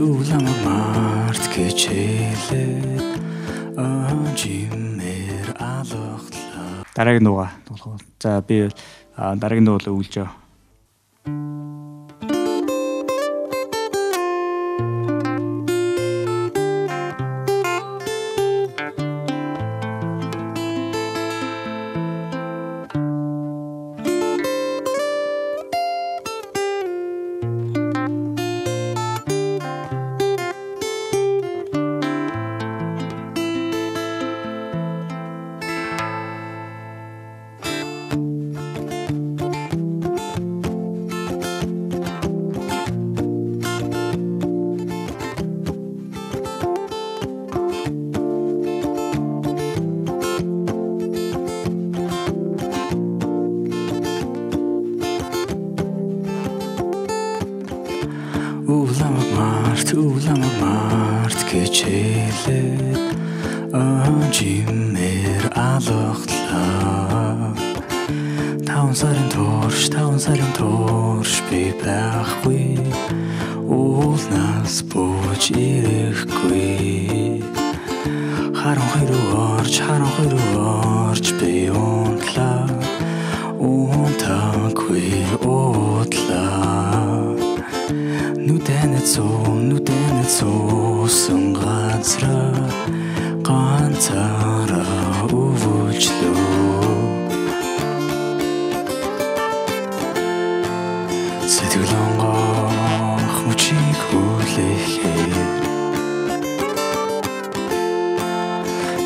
улам март гэж хэлээд жимээр алхлаа. Дараагийн дууга тоглох. За би дараагийн дуу л өгүүлж байгаа. Улам март гэж хэлээд жимээр алхлаа. 5 сарын турш би байхгүй, уулнаас бууж ирэхгүй. Харанхуй руу орж би унтлаа, унтаагүй уудлаа. Нүдэнэ цуусан газраа ганцаараа өвөлжлөө. Сэтгэл онгох мөчийг хүлээхээр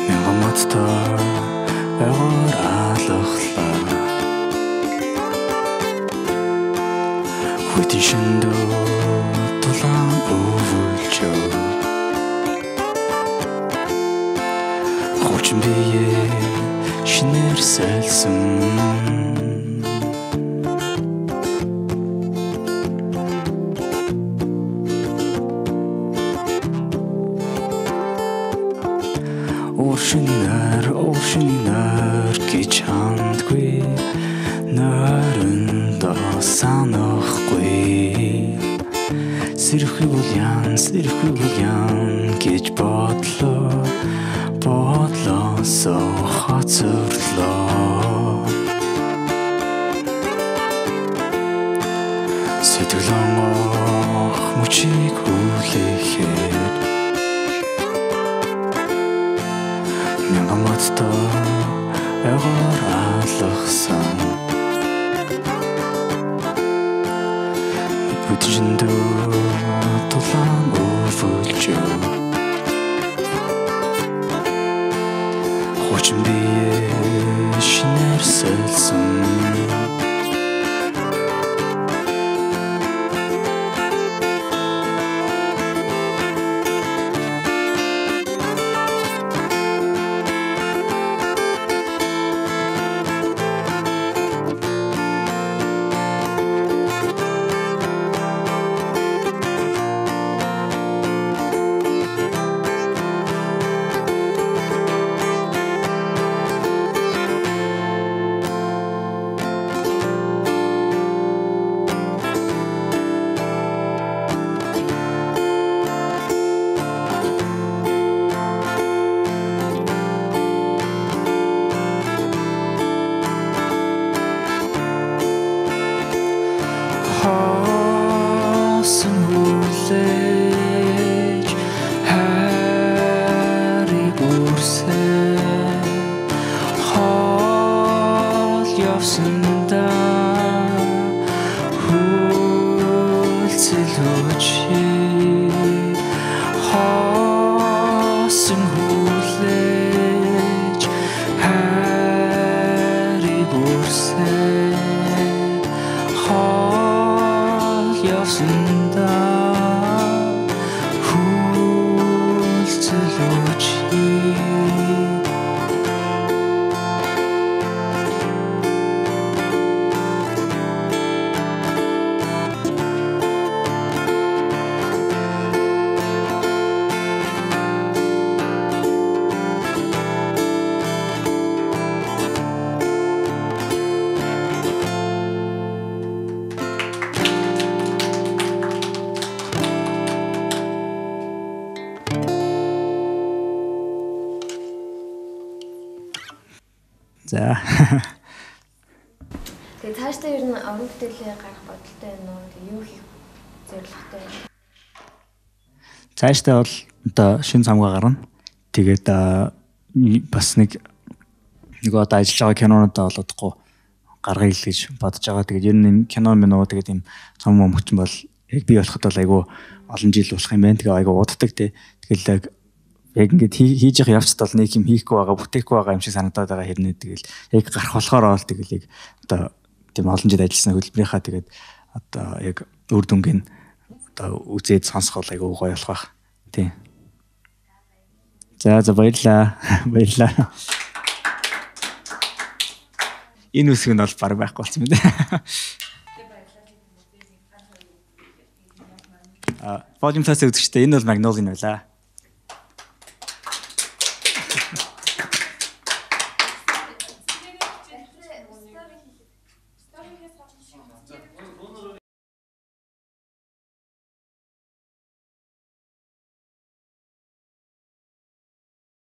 мянган модтой ойгоор алхлаа. Хүйтэн шөндөө тулаан өвөлжөө. Хуучин биеэ шинээр сэлсэн. Ууршины нойр гэж хандгүй, нойрондоо санахгүй. Сэрхгүй бол ян гэж бодлосоо хоцорлоо. Сэтгэл онгох мөчийг хүлээхээр мянган модтой ойгоор алхсан. Бүтэжэндөө тулаан өвөлжөө. Хуучин биеэ шинээр сэлсэн. За. Тэгээ цаашдаа ер нь уран бүтээлээ гарах бодолтой байна уу? Тэгээ юу хийх зорилготой байна? Цаашдаа бол одоо шин цамгаа гарна. Тэгээд бас нэг одоо ажиллаж байгаа кинонуудаа болоодохгүй гаргая л гэж бодож байгаа. Тэгээд ер нь кино минь тэгээд юм цом мөчн бол яг би болоход бол айгүй олон жил болох юм байна. Тэгээ айгүй уддаг тий. Тэгэл яг ингээд хийж явах явцд бол нэг юм хийхгүй байгаа, бүтээхгүй байгаа юм шиг санагдаад байгаа хэрнээ тэгэл яг гарах болохоор бол тэгэл яг одоо тийм олон жил ажилласан хөтөлбөрийнхаа тэгээд одоо яг үр дүнгийн одоо үзээд сонсох бол айгүй гоё болох байх. Тийм. За баярлаа. Баярлаа. Энэ үсэг нь бол баг байхгүй болсон юм даа. Volume Plus үзэгчтэй энэ бол Magnolia байлаа.